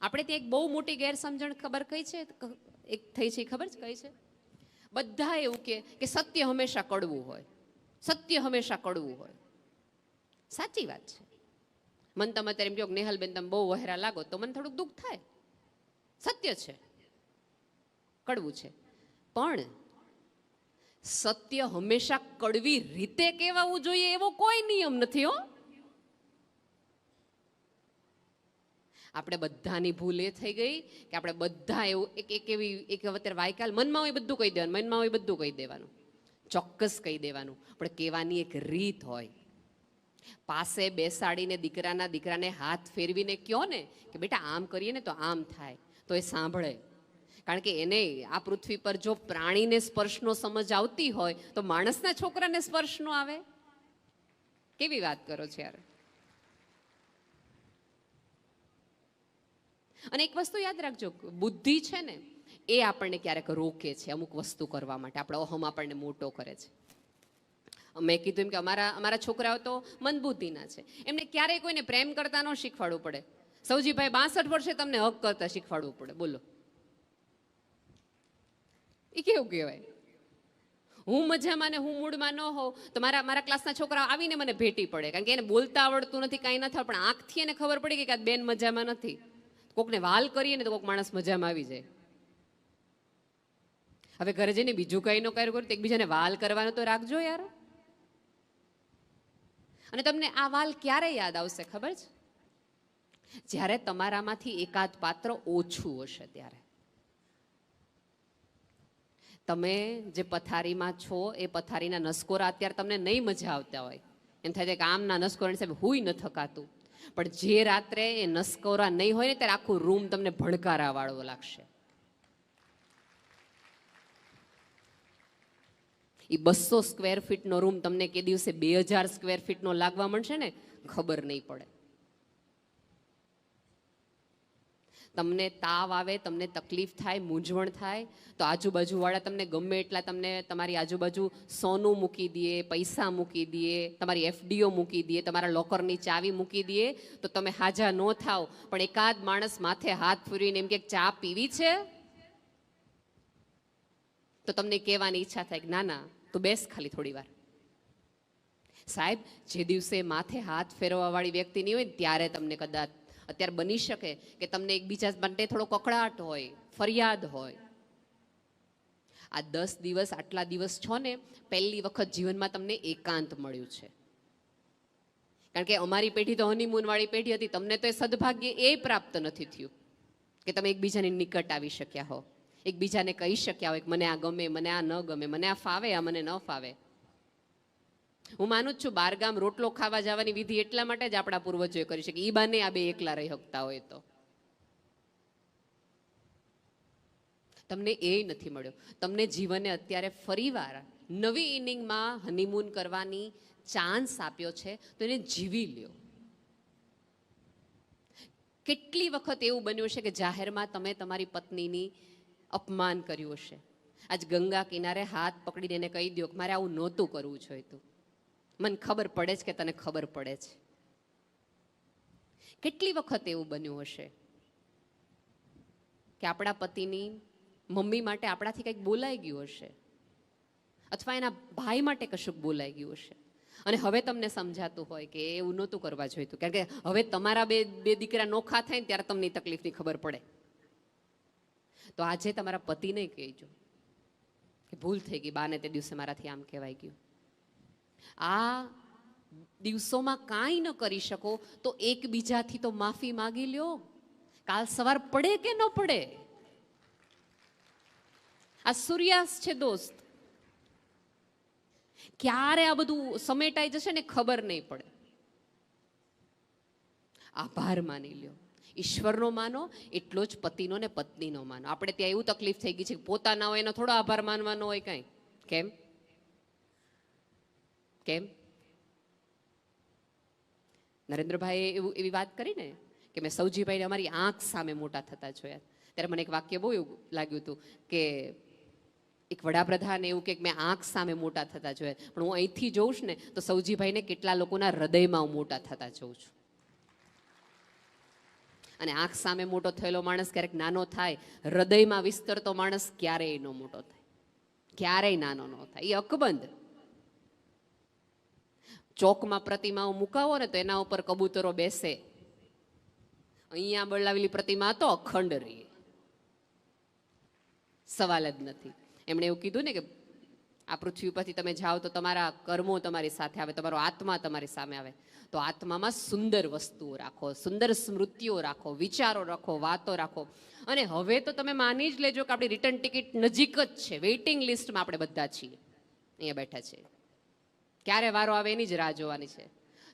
આપણે ત્યાં એક બહુ મોટી ગેરસમજણ ખબર કઈ છે, એક થઈ છે, ખબર છે કઈ છે? બધા એવું કે સત્ય હંમેશા કડવું હોય, સત્ય હંમેશા કડવું હોય. સાચી વાત છે. મને તમે અત્યારે એમ કહો નેહલબેન તમે બહુ વહેરા લાગો તો મને થોડુંક દુઃખ થાય. સત્ય છે, કડવું છે, પણ સત્ય હંમેશા કડવી રીતે કહેવાવું જોઈએ એવો કોઈ નિયમ નથી હો. આપણે બધાની ભૂલ એ થઈ ગઈ કે આપણે બધા એવું એક અત્યારે વાયકાલ મનમાં હોય બધું કહી દેવાનું, મનમાં હોય બધું કહી દેવાનું, ચોક્કસ કહી દેવાનું, પણ કહેવાની એક રીત હોય. પાસે બેસાડીને દીકરાને હાથ ફેરવીને કહો ને કે બેટા આમ કરીએ ને તો આમ થાય, તો એ સાંભળે. કારણ કે એને આ પૃથ્વી પર જો પ્રાણીને સ્પર્શનો સમજ આવતી હોય તો માણસના છોકરાને સ્પર્શ નો આવે? કેવી વાત કરો છો યાર. અને એક વસ્તુ યાદ રાખજો, બુદ્ધિ છે ને એ આપણને ક્યારેક રોકે છે અમુક વસ્તુ કરવા માટે, આપણો અહમ આપણને મોટો કરે છે. મેં કીધું એમ કે અમારા છોકરાઓ તો મંદબુદ્ધિના છે, એમને ક્યારેય કોઈને પ્રેમ કરતા ન શીખવાડવું પડે. સૌજીભાઈ 62 વર્ષે તમને હક કરતા શીખવાડવું પડે, બોલો એ કેવું કહેવાય? હું મજામાં ને હું મૂડમાં ન હોઉં તો મારા ક્લાસના છોકરા આવીને મને ભેટી પડે, કારણ કે એને બોલતા આવડતું નથી, કાંઈ નથી, પણ આંખથી એને ખબર પડી કે આ બેન મજામાં નથી. કોકને વાલ કરીએ ને તો કોક માણસ મજામાં આવી જાય. હવે ઘરે જઈને બીજું કઈ ન કર્યું તો એકબીજાને વાલ કરવાનો તો રાખજો યાર. અને તમને આ વાલ ક્યારે યાદ આવશે ખબર છે? જ્યારે તમારામાંથી એકાદ પાત્ર ઓછું હશે ત્યારે. તમે જે પથારીમાં છો એ પથારીના નસકોરા અત્યારે તમને નહીં મજા આવતા હોય, એમ થાય છે કે આમના નસકોરાની સાહેબ હુંય ન થકાતું, પણ જે રાત્રે એ નસકોરા નહીં હોય ને ત્યારે આખું રૂમ તમને ભણકારા વાળવો લાગશે. એ 200 સ્ક્વેર ફીટનો રૂમ તમને કે દિવસે 2000 સ્ક્વેર ફીટનો લાગવા મળશે ને ખબર નહીં પડે. તમને તાવ આવે, તમને તકલીફ થાય, મૂંઝવણ થાય તો આજુબાજુવાળા તમને ગમે એટલા તમને તમારી આજુબાજુ સોનું મૂકી દે, પૈસા મૂકી દે, તમારી એફડીઓ મૂકી દે, તમારા લોકરની ચાવી મૂકી દે, તો તમે હાજા ન થાવ, પણ એકાદ માણસ માથે હાથ ફેરવીને એમ કે ચા પીવી છે તો તમને કહેવાની ઈચ્છા થાય કે ના ના તું બેસ ખાલી થોડી વાર. સાહેબ જે દિવસે માથે હાથ ફેરવવા વાળી વ્યક્તિ નહીં હોય ને ત્યારે તમને કદાચ અત્યારે બની શકે કે તમને એકબીજા માટે થોડો કકળાટ હોય, ફરિયાદ હોય. આ 10 દિવસ આટલા દિવસ છો ને પહેલી વખત જીવનમાં તમને એકાંત મળ્યું છે. કારણ કે અમારી પેઢી તો હનીમૂન વાળી પેઢી હતી, તમને તો એ સદભાગ્ય એ પ્રાપ્ત નથી થયું કે તમે એકબીજાની નિકટ આવી શક્યા હો, એકબીજાને કહી શક્યા હોય કે મને આ ગમે, મને આ ન ગમે, મને આ ફાવે, આ મને ન ફાવે. હું માનું જ છું બારગામ રોટલો ખાવા જવાની વિધિ એટલા માટે જ આપણા પૂર્વજોએ કરી છે કે ઈ બાને આ બે એકલા રહી શકતા હોય. તો તમને એ નથી મળ્યો. તમને જીવને અત્યારે ફરીવાર નવી ઇનિંગમાં હનીમૂન કરવાની ચાન્સ આપ્યો છે, તો એને જીવી લ્યો. કેટલી વખત એવું બન્યું છે કે જાહેરમાં તમે તમારી પત્નીની અપમાન કર્યું હશે. આજ ગંગા કિનારે હાથ પકડીને એને કહી દો કે મારે આવું નહોતું કરવું જોઈતું, મને ખબર પડે છે કે તને ખબર પડે છે. કેટલી વખત એવું બન્યું હશે કે આપણા પતિની મમ્મી માટે આપણાથી કંઈક બોલાઈ ગયું હશે, અથવા એના ભાઈ માટે કશુંક બોલાઈ ગયું હશે, અને હવે તમને સમજાતું હોય કે એવું નહોતું કરવા જોઈતું, કારણ કે હવે તમારા બે દીકરા નોખા થાય ને ત્યારે તમને તકલીફની ખબર પડે. તો આજે તમારા પતિને કહેજો કે ભૂલ થઈ ગઈ, બાને તે દિવસે મારાથી આમ કહેવાય ગયું. આ દિવસોમાં કાંઈ ન કરી શકો તો એકબીજાથી તો માફી માગી લ્યો. કાલ સવાર પડે કે ન પડે, આ સૂર્યાસ્ત છે દોસ્ત, ક્યારે આ બધું સમેટાઈ જશે ને ખબર નહીં પડે. આભાર માની લ્યો, ઈશ્વરનો માનો એટલો જ પતિનો ને પત્નીનો માનો. આપણે ત્યાં એવું તકલીફ થઈ ગઈ છે કે પોતાના હોય એનો થોડો આભાર માનવાનો હોય કાંઈ. કેમ કેમ નરેન્દ્રભાઈએ એવી વાત કરી ને કે મેં સૌજીભાઈને અમારી આંખ સામે મોટા થતા જોયા, ત્યારે મને એક વાક્ય બહુ એવું લાગ્યું હતું કે એક વડાપ્રધાન એવું કે મેં આંખ સામે મોટા થતા જોયા, પણ હું અહીંથી જોઉં છું ને તો સૌજીભાઈને કેટલા લોકોના હૃદયમાં હું મોટા થતા જોઉં છું. અને આંખ સામે મોટો થયેલો માણસ ક્યારેક નાનો થાય, હૃદયમાં વિસ્તરતો માણસ ક્યારેય ન મોટો થાય, ક્યારેય નાનો ન થાય. એ અકબંધ. ચોકમાં પ્રતિમાઓ મુકાવો ને તો એના ઉપર કબૂતરો બેસે. અહીંયા બનાવેલી પ્રતિમા તો અખંડ રહી, સવાલ જ નથી. એમણે એવું કીધું ને કે આ પૃથ્વી પરથી તમે જાઓ તો તમારા કર્મો તમારી સાથે આવે, તમારો આત્મા તમારી સામે આવે. તો આત્મામાં સુંદર વસ્તુઓ રાખો, સુંદર સ્મૃતિઓ રાખો, વિચારો રાખો, વાતો રાખો. અને હવે તો તમે માની જ લેજો કે આપણી રિટર્ન ટિકિટ નજીક જ છે, વેઇટિંગ લિસ્ટમાં આપણે બધા છીએ, અહીંયા બેઠા છે. ક્યારે વારો આવે એની જ રાહ જોવાની છે.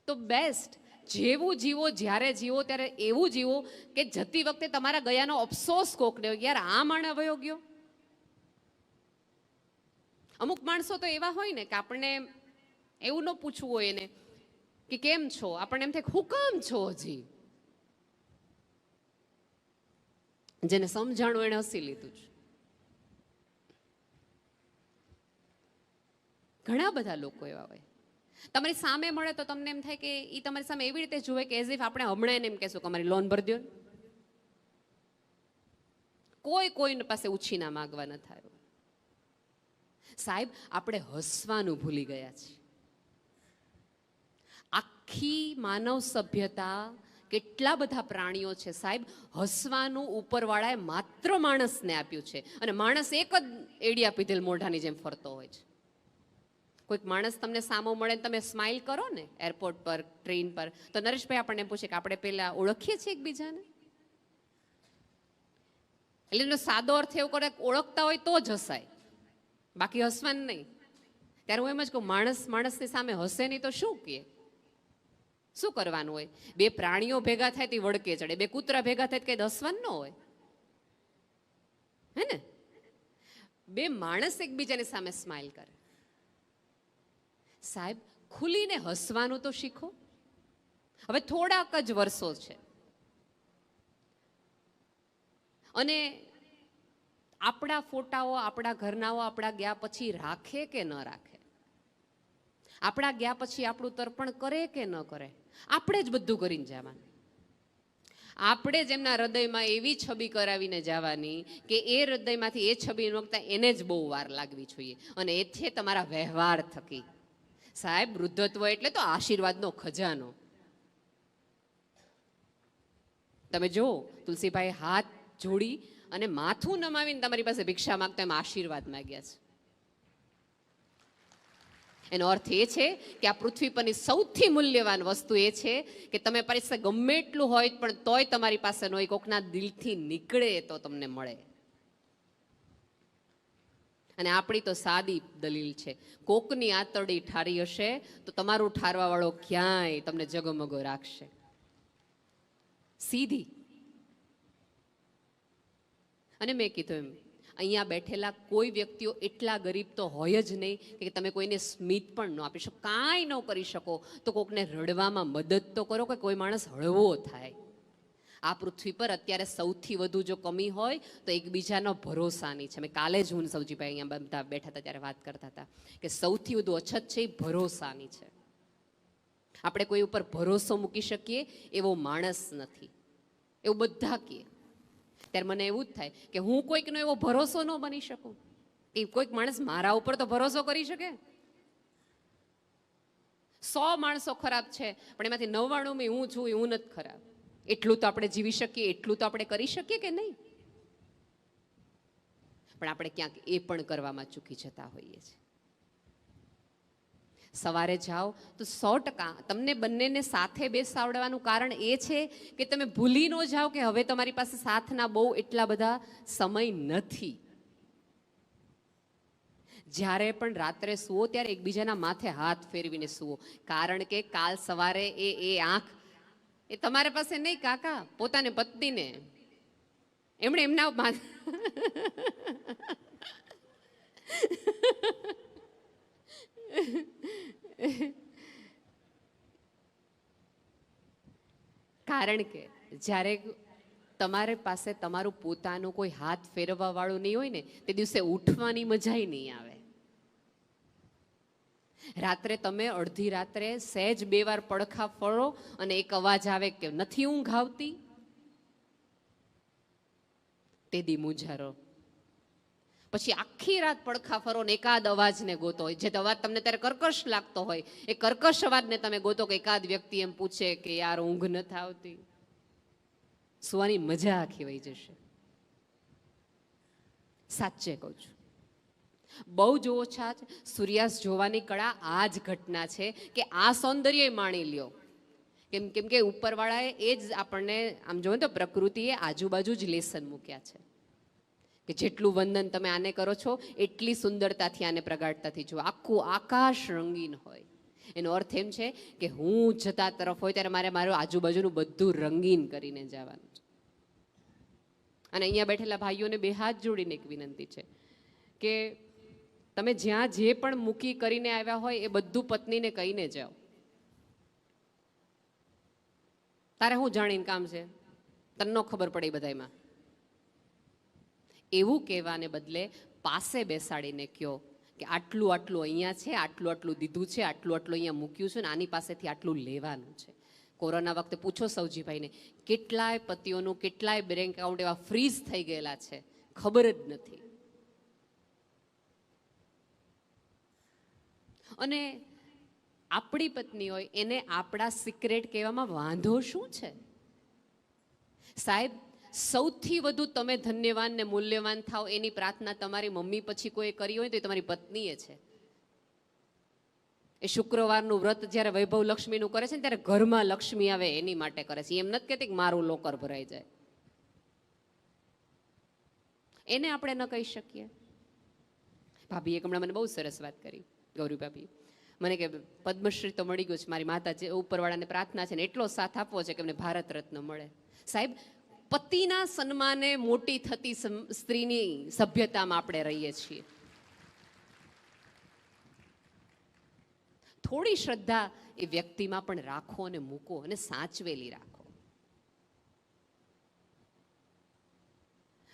તો બેસ્ટ જેવું જીવો, જ્યારે જીવો ત્યારે એવું જીવો કે જતી વખતે તમારા ગયાનો અફસોસ કોકને હોય, યાર આ માણસ વયો ગયો. અમુક માણસો તો એવા હોય ને કે આપણને એવું ન પૂછવું હોય એને કે કેમ છો, આપણને એમ થાય હું કામ છો હજી. જેને સમજાણું એને હસી લીધું છે. ઘણા બધા લોકો એવા હોય, તમારી સામે મળે તો તમને એમ થાય કે એ તમારી સામે એવી રીતે જુએ કે એઝ ઇફ આપણે હમણાં એને એમ કહેશું કે અમારી લોન ભરી દો. કોઈની પાસે ઉછીના માગવા ન થાય. સાહેબ આપણે હસવાનું ભૂલી ગયા છીએ. આખી માનવ સભ્યતા, કેટલા બધા પ્રાણીઓ છે સાહેબ, હસવાનું ઉપરવાળાએ માત્ર માણસને આપ્યું છે. અને માણસ એક જ એડિયા પીધેલ મોઢાની જેમ ફરતો હોય છે. કોઈક માણસ તમને સામો મળે, તમે સ્માઇલ કરો ને એરપોર્ટ પર, ટ્રેન પર, તો નરેશભાઈ આપણને પૂછે કે આપણે પેલા ઓળખીએ છીએ એકબીજાને. એટલે એનો સાદો અર્થ એવો કરે, ઓળખતા હોય તો જ હસાય, બાકી હસવાનું નહીં. ત્યારે હું એમ જ કહું, માણસની સામે હસે નહીં તો શું કહે, શું કરવાનું હોય? બે પ્રાણીઓ ભેગા થાય તો વળકે ચડે, બે કૂતરા ભેગા થાય તો કઈ હસવાનું ન હોય, હે ને? બે માણસ એકબીજાની સામે સ્માઇલ કરે. સાહેબ ખુલીને હસવાનું તો શીખો. હવે થોડાક જ વર્ષો છે અને આપણા ફોટાઓ આપણા ઘરનાઓ આપણા ગયા પછી રાખે કે ન રાખે, આપણા ગયા પછી આપણું તર્પણ કરે કે ન કરે, આપણે જ બધું કરીને જવાનું. આપણે જ એમના હૃદયમાં એવી છબી કરાવીને જવાની કે એ હૃદયમાંથી એ છબી વખતે એને જ બહુ વાર લાગવી જોઈએ. અને એ છે તમારા વ્યવહાર થકી. સાહેબ વૃદ્ધત્વ એટલે તો આશીર્વાદનો ખજાનો. તમે જો તુલસીભાઈ હાથ જોડી અને માથું નમાવીને તમારી પાસે ભિક્ષા માંગતા એમ આશીર્વાદ માંગ્યા છે. એનો અર્થ એ છે કે આ પૃથ્વી પરની સૌથી મૂલ્યવાન વસ્તુ એ છે કે તમે પૈસા ગમે એટલું હોય પણ તોય તમારી પાસે નો, કોકના દિલથી નીકળે તો તમને મળે. અને આપણી તો સાદી દલીલ છે, કોકની આતરડી ઠારી હશે તો તમારું ઠારવા વાળો ક્યાંય તમને જગમગો રાખશે. સીધી. અને મેં કીધું એમ, અહીંયા બેઠેલા કોઈ વ્યક્તિઓ એટલા ગરીબ તો હોય જ નહીં કે તમે કોઈને સ્મિત પણ ન આપી શકો, કાંઈ ન કરી શકો તો કોકને રડવામાં મદદ તો કરો કે કોઈ માણસ હળવો થાય. આ પૃથ્વી પર અત્યારે સૌથી વધુ જો કમી હોય તો એકબીજાનો ભરોસાની છે. મેં કાલે જ હું સૌજીભાઈ અહીંયા બધા બેઠા હતા ત્યારે વાત કરતા હતા કે સૌથી વધુ અછત છે એ ભરોસાની છે. આપણે કોઈ ઉપર ભરોસો મૂકી શકીએ એવો માણસ નથી, એવું બધા કહે. ત્યારે મને એવું જ થાય કે હું કોઈકનો એવો ભરોસો ન બની શકું. એ કોઈક માણસ મારા ઉપર તો ભરોસો કરી શકે? 100 માણસો ખરાબ છે પણ એમાંથી 99 હું છું, હું નથી ખરાબ. એટલું તો આપણે જીવી શકીએ, એટલું તો આપણે કરી શકીએ કે નહીં? પણ આપણે ક્યાંક એ પણ કરવામાં ચૂકી જતા હોઈએ છીએ. સવારે જાઓ તો 100% તમને બંનેને સાથે બેસાડવાનું કારણ એ છે કે તમે ભૂલી ન જાઓ કે હવે તમારી પાસે સાથના બહુ એટલા બધા સમય નથી. જ્યારે પણ રાત્રે સુવો ત્યારે એકબીજાના માથે હાથ ફેરવીને સુવો, કારણ કે કાલ સવારે એ આંખ એ તમારા પાસે નહીં કાકા, પોતાને પત્નીને એમણે એમના કારણ કે જ્યારે તમારી પાસે તમારું પોતાનું કોઈ હાથ ફેરવવા વાળું નહીં હોય ને તે દિવસે ઉઠવાની મજા નહીં આવે. રાત્રે તમે અડધી રાત્રે સહેજ 2 વાર પડખા ફરો અને એક અવાજ આવે કે નથી ઊંઘ આવતી, તે દી મુંજારો. પછી આખી રાત પડખા ફરો ને એકાદ અવાજને ગોતો હોય, જે અવાજ તમને ત્યારે કર્કશ લાગતો હોય, એ કર્કશ અવાજને તમે ગોતો કે એકાદ વ્યક્તિ એમ પૂછે કે યાર ઊંઘ નથી આવતી, સુવાની મજા આખી વહી જશે. સાચે કહું છું, બહુ જ ઓછા જ સૂર્યાસ્ત જોવાની કળા આ જ ઘટના છે કે આ સૌંદર્ય માણી લ્યો. કેમ કે ઉપરવાળાએ એ જ આપણને આમ જોવો તો પ્રકૃતિએ આજુબાજુ જ લેસન મૂક્યા છે કે જેટલું વંદન તમે આને કરો છો એટલી સુંદરતાથી આને પ્રગાઢતાથી જુઓ. આખું આકાશ રંગીન હોય, એનો અર્થ એમ છે કે હું જતા તરફ હોય ત્યારે મારે મારું આજુબાજુનું બધું રંગીન કરીને જવાનું છે. અને અહીંયા બેઠેલા ભાઈઓને બે હાથ જોડીને એક વિનંતી છે કે તમે જ્યાં જે પણ મૂકી કરીને આવ્યા હોય એ બધું પત્નીને કહીને જાઓ. તારે હું જાણીને કામ છે, તને ન ખબર પડે બધામાં. એવું કહેવાને બદલે પાસે બેસાડીને કહો કે આટલું આટલું અહીંયા છે, આટલું આટલું દીધું છે, આટલું આટલું અહીંયા મૂક્યું છે ને આની પાસેથી આટલું લેવાનું છે. કોરોના વખતે પૂછો સૌજીભાઈને, કેટલાય પતિઓનું કેટલાય બેંક એકાઉન્ટ એવા ફ્રીઝ થઈ ગયેલા છે, ખબર જ નથી. અને આપણી પત્ની હોય એને આપણા સિક્રેટ કહેવામાં વાંધો શું છે? સાહેબ, સૌથી વધુ તમે ધન્યવાન ને મૂલ્યવાન થાવ એની પ્રાર્થના તમારી મમ્મી પછી કોઈ કરી હોય તો એ તમારી પત્નીએ છે. એ શુક્રવારનું વ્રત જ્યારે વૈભવ લક્ષ્મીનું કરે છે ને ત્યારે ઘરમાં લક્ષ્મી આવે એની માટે કરે છે. એમ નથી કહેતી કે મારું લોકર ભરાઈ જાય. એને આપણે ન કહી શકીએ. ભાભીએ હમણાં મને બહુ સરસ વાત કરી, ગૌરી ભાભી મને કે પદ્મશ્રી તો મળી ગયું છે, મારી માતા જે ઉપરવાળાને પ્રાર્થના છે ને એટલો સાથ આપવો છે કે અમને ભારત રત્ન મળે. સાહેબ, પતિના સન્માને મોટી થતી સ્ત્રીની સભ્યતામાં આપણે રહીએ છીએ. થોડી શ્રદ્ધા એ વ્યક્તિમાં પણ રાખો અને મૂકો અને સાચવેલી રાખો.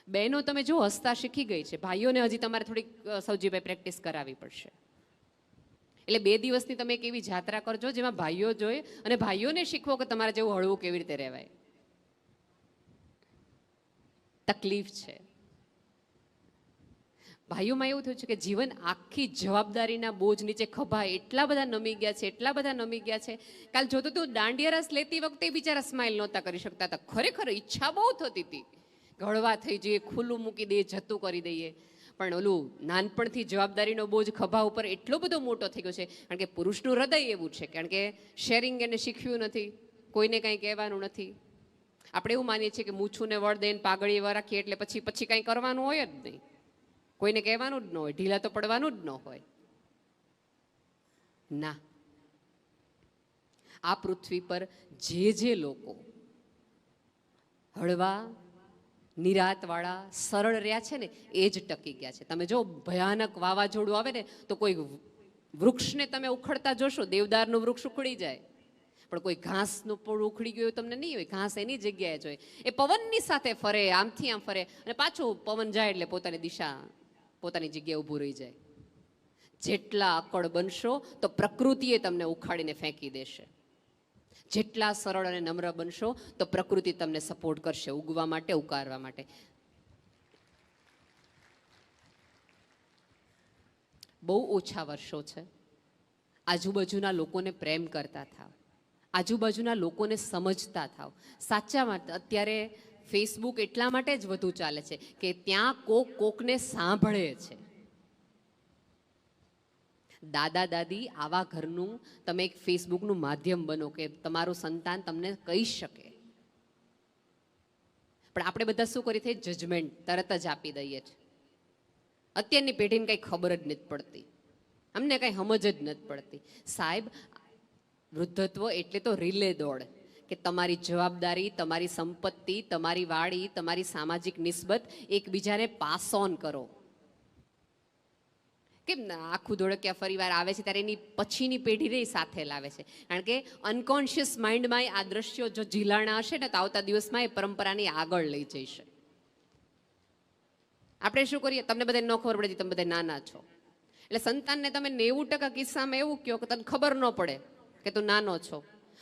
બહેનો તમે જો હસતા શીખી ગઈ છે, ભાઈઓને હજી તમારે થોડીક સૌજીભાઈ પ્રેક્ટિસ કરાવવી પડશે. એટલે 2 દિવસની તમે એક એવી જાત્રા કરજો જેમાં ભાઈઓ જોઈ અને ભાઈઓને શીખવો કે તમારે જેવું હળવું કેવી રીતે રહેવાય. તકલીફ છે ભાઈઓમાં. એવું થયું છે કે જીવન આખી જવાબદારીના બોજ નીચે ખભા એટલા બધા નમી ગયા છે, એટલા બધા નમી ગયા છે. કાલ જોતો તું દાંડિયા રસ લેતી વખતે બિચારા સ્માઇલ નહોતા કરી શકતા હતા. ખરેખર ઈચ્છા બહુ થતી હતી હળવા થઈ જઈએ, ખુલ્લું મૂકી દઈએ, જતું કરી દઈએ. પણ ઓલું નાનપણથી જવાબદારીનો બોજ ખભા ઉપર એટલો બધો મોટો થઈ ગયો છે. કારણ કે પુરુષનું હૃદય એવું છે, કારણ કે શેરિંગ એને શીખ્યું નથી, કોઈને કંઈ કહેવાનું નથી. આપણે એવું માનીએ છીએ કે મૂછુંને વળ દઈને પાઘડી રાખીએ એટલે પછી કંઈ કરવાનું હોય જ નહીં, કોઈને કહેવાનું જ ન હોય, ઢીલા તો પડવાનું જ ન હોય. ના, આ પૃથ્વી પર જે લોકો હળવા નિરાતવાળા સરળ રહ્યા છે ને એ જ ટકી ગયા છે. તમે જો ભયાનક વાવાઝોડું આવે ને તો કોઈ વૃક્ષને તમે ઉખડતા જોશો, દેવદારનું વૃક્ષ ઉખડી જાય, પણ કોઈ ઘાસનું પણ ઉખડી ગયું તમને નહીં હોય. ઘાસ એની જગ્યાએ જ હોય. એ પવનની સાથે ફરે, આમથી આમ ફરે અને પાછું પવન જાય એટલે પોતાની દિશા, પોતાની જગ્યાએ ઊભું રહી જાય. જેટલા અકળ બનશો તો પ્રકૃતિએ તમને ઉખાડીને ફેંકી દેશે. જેટલા સરળ અને નમ્ર બનશો તો પ્રકૃતિ તમને સપોર્ટ કરશે ઉગવા માટે, ઉકાળવા માટે. બહુ ઓછા વર્ષો છે. આજુબાજુના લોકોને પ્રેમ કરતા થાવ, આજુબાજુના લોકોને સમજતા થાવ. સાચામાં અત્યારે ફેસબુક એટલા માટે જ વધુ ચાલે છે કે ત્યાં કોકને સાંભળે છે. દાદા દાદી આવા ઘરનું તમે એક ફેસબુકનું માધ્યમ બનો કે તમારું સંતાન તમને કહી શકે. પણ આપણે બધા શું કરી છે? જજમેન્ટ તરત જ આપી દઈએ છીએ. અત્યારની પેઢીને કંઈ ખબર જ નથી પડતી, અમને કંઈ સમજ જ નથી પડતી. સાહેબ, વૃદ્ધત્વ એટલે તો રીલે દોડ કે તમારી જવાબદારી, તમારી સંપત્તિ, તમારી વાડી, તમારી સામાજિક નિસ્બત એકબીજાને પાસ ઓન કરો. કેમ આખું ધોળકિયા ફરીવાર આવે છે ત્યારે એની પછીની પેઢીને સાથે લાવે છે. કારણ કે અનકોન્શિયસ માઇન્ડમાં આ દ્રશ્યો જો ઝીલાણા હશે ને તો આવતા દિવસમાં એ પરંપરાની આગળ લઈ જઈશે. આપણે શું કરીએ? તમને બધાને ન ખબર પડે, તમે બધા નાના છો એટલે સંતાનને તમે 90% કિસ્સામાં એવું કહો કે તને ખબર ન પડે કે તું નાનો છો,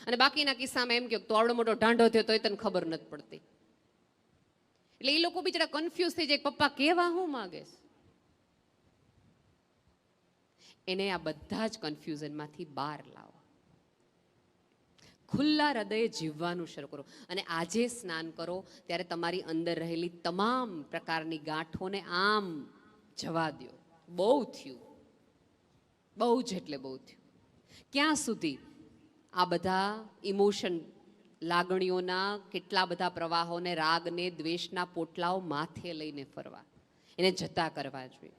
અને બાકીના કિસ્સામાં એમ કહો તો આવડો મોટો ઢાંઢો થયો તોય તને ખબર નથી પડતી. એટલે એ લોકો બિચારા કન્ફ્યુઝ થઈ જાય, પપ્પા કેવા હું માગે છે. એને આ બધા જ કન્ફ્યુઝનમાંથી બહાર લાવો, ખુલ્લા હૃદયે જીવવાનું શરૂ કરો. અને આજે સ્નાન કરો ત્યારે તમારી અંદર રહેલી તમામ પ્રકારની ગાંઠોને આમ જવા દો. બહુ થયું, બહુ જ એટલે બહુ થયું. ક્યાં સુધી આ બધા ઇમોશન, લાગણીઓના કેટલા બધા પ્રવાહોને, રાગને, દ્વેષના પોટલાઓ માથે લઈને ફરવા, એને જતા કરવા જોઈએ.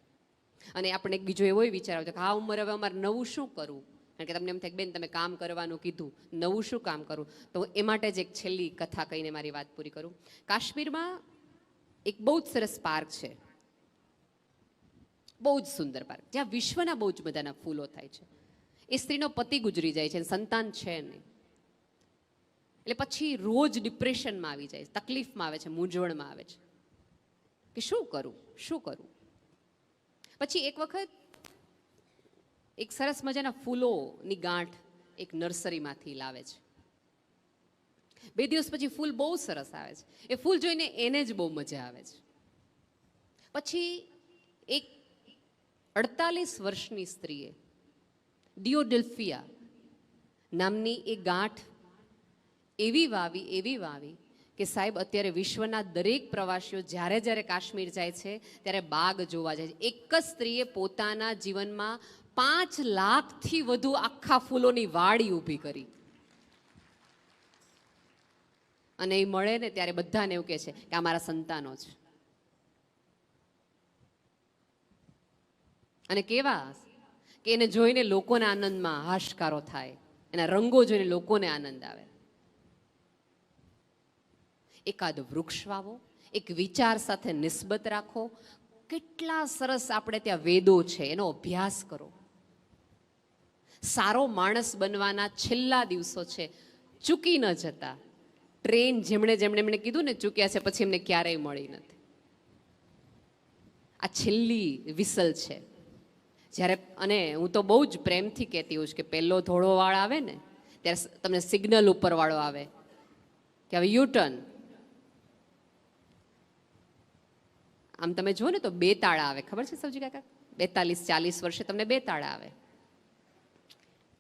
અને આપણે એક બીજો એવો વિચાર આવતો કે આ ઉંમરે હવે અમારે નવું શું કરવું, કારણ કે તમને એમ થાય બેન તમે કામ કરવાનું કીધું, નવું શું કામ કરવું. તો એ માટે જ એક છેલ્લી કથા કહીને મારી વાત પૂરી કરું. કાશ્મીરમાં એક બહુ જ સરસ પાર્ક છે, બહુ જ સુંદર પાર્ક, જ્યાં વિશ્વના બહુ જ બધાના ફૂલો થાય છે. એ સ્ત્રીનો પતિ ગુજરી જાય છે, સંતાન છે નહીં, એટલે પછી રોજ ડિપ્રેશનમાં આવી જાય, તકલીફમાં આવે છે, મૂંઝવણમાં આવે છે કે શું કરું શું કરું. પછી એક વખત એક સરસ મજાના ફૂલોની ગાંઠ એક નર્સરીમાંથી લાવે છે. 2 દિવસ પછી ફૂલ બહુ સરસ આવે છે. એ ફૂલ જોઈને એને જ બહુ મજા આવે છે. પછી એક 48 વર્ષની સ્ત્રીએ ડિયોડેલ્ફિયા નામની એ ગાંઠ એવી વાવી કે સાહેબ અત્યારે વિશ્વના દરેક પ્રવાસીઓ જ્યારે જ્યારે કાશ્મીર જાય છે ત્યારે બાગ જોવા જાય છે. એક જ સ્ત્રીએ પોતાના જીવનમાં 5 લાખથી વધુ આખા ફૂલોની વાડી ઊભી કરી. અને એ મળે ને ત્યારે બધાને એવું કહે છે કે આ મારા સંતાનો છે. અને કેવા કે એને જોઈને લોકોના આનંદમાં હાશકારો થાય, એના રંગો જોઈને લોકોને આનંદ આવે. એકાદ વૃક્ષ વાવો, એક વિચાર સાથે નિસ્બત રાખો. કેટલા સરસ આપણે ત્યાં વેદો છે, એનો અભ્યાસ કરો. સારો માણસ બનવાના છેલ્લા દિવસો છે, ચૂકી ન જતા. ટ્રેન જેમણે કીધું ને ચૂક્યા છે પછી એમને ક્યારેય મળી નથી. આ છેલ્લી વિસલ છે. જ્યારે, અને હું તો બહુ જ પ્રેમથી કહેતી હોઉં છું કે પહેલો ધોળો વાળ આવે ને ત્યારે તમને સિગ્નલ ઉપર વાળો આવે કે હવે યુટર્ન. આમ તમે જુઓ ને તો 2 તાળા આવે, ખબર છે સૌજી કાકા? 42-40 વર્ષે તમને 2 તાળા આવે.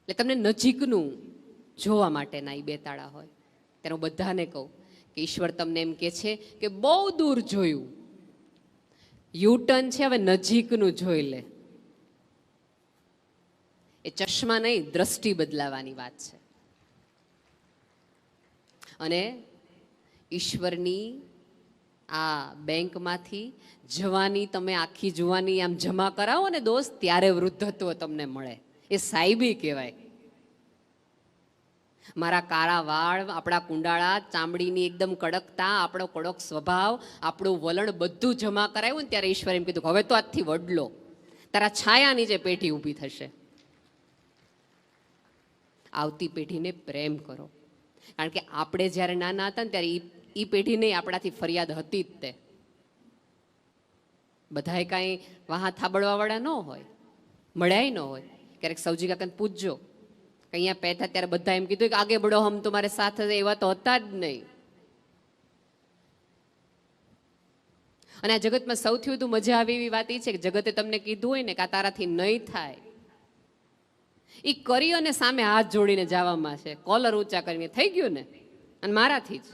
એટલે તમને નજીકનું જોવા માટેના એ 2 તાળા હોય. ત્યારે હું બધાને કહું કે ઈશ્વર તમને એમ કહે છે કે બહુ દૂર જોયું, યુટર્ન છે હવે નજીકનું જોઈ લે. એ ચશ્મા નહીં, દ્રષ્ટિ બદલાવાની વાત છે. અને ઈશ્વરની આ બેંકમાંથી જવાની, તમે આખી જુવાની આમ જમા કરાવો ને દોસ્ત, ત્યારે વૃદ્ધત્વ તમને મળે. એ સાહેબી કહેવાય. મારા કાળા વાળ, આપણા કુંડાળા, ચામડીની એકદમ કડકતા, આપણો કડક સ્વભાવ, આપણું વલણ બધું જમા કરાવ્યું ને ત્યારે ઈશ્વર એમ કીધું હવે તો આજથી વડલો, તારા છાયા નીચે પેઢી ઊભી થશે. આવતી પેઢીને પ્રેમ કરો. કારણ કે આપણે જ્યારે નાના હતા ને ત્યારે એ પેઢીને આપણાથી ફરિયાદ હતી જ તે. બધાએ કાંઈ વાહ થાબડવાવાળા ન હોય, મળ્યાય ન હોય. ક્યારેક સૌજી કાકાને પૂછજો કે અહીંયા પહેતા ત્યારે બધા એમ કીધું કે આગે બડો હમ તમારે સાથે, એવા તો હતા જ નહીં. અને આ જગતમાં સૌથી વધુ મજા આવે એવી વાત એ છે કે જગતે તમને કીધું હોય ને કે આ તારાથી નહીં થાય, એ કરી અને સામે હાથ જોડીને જવામાં છે, કોલર ઊંચા કરીને થઈ ગયું ને, અને મારાથી જ.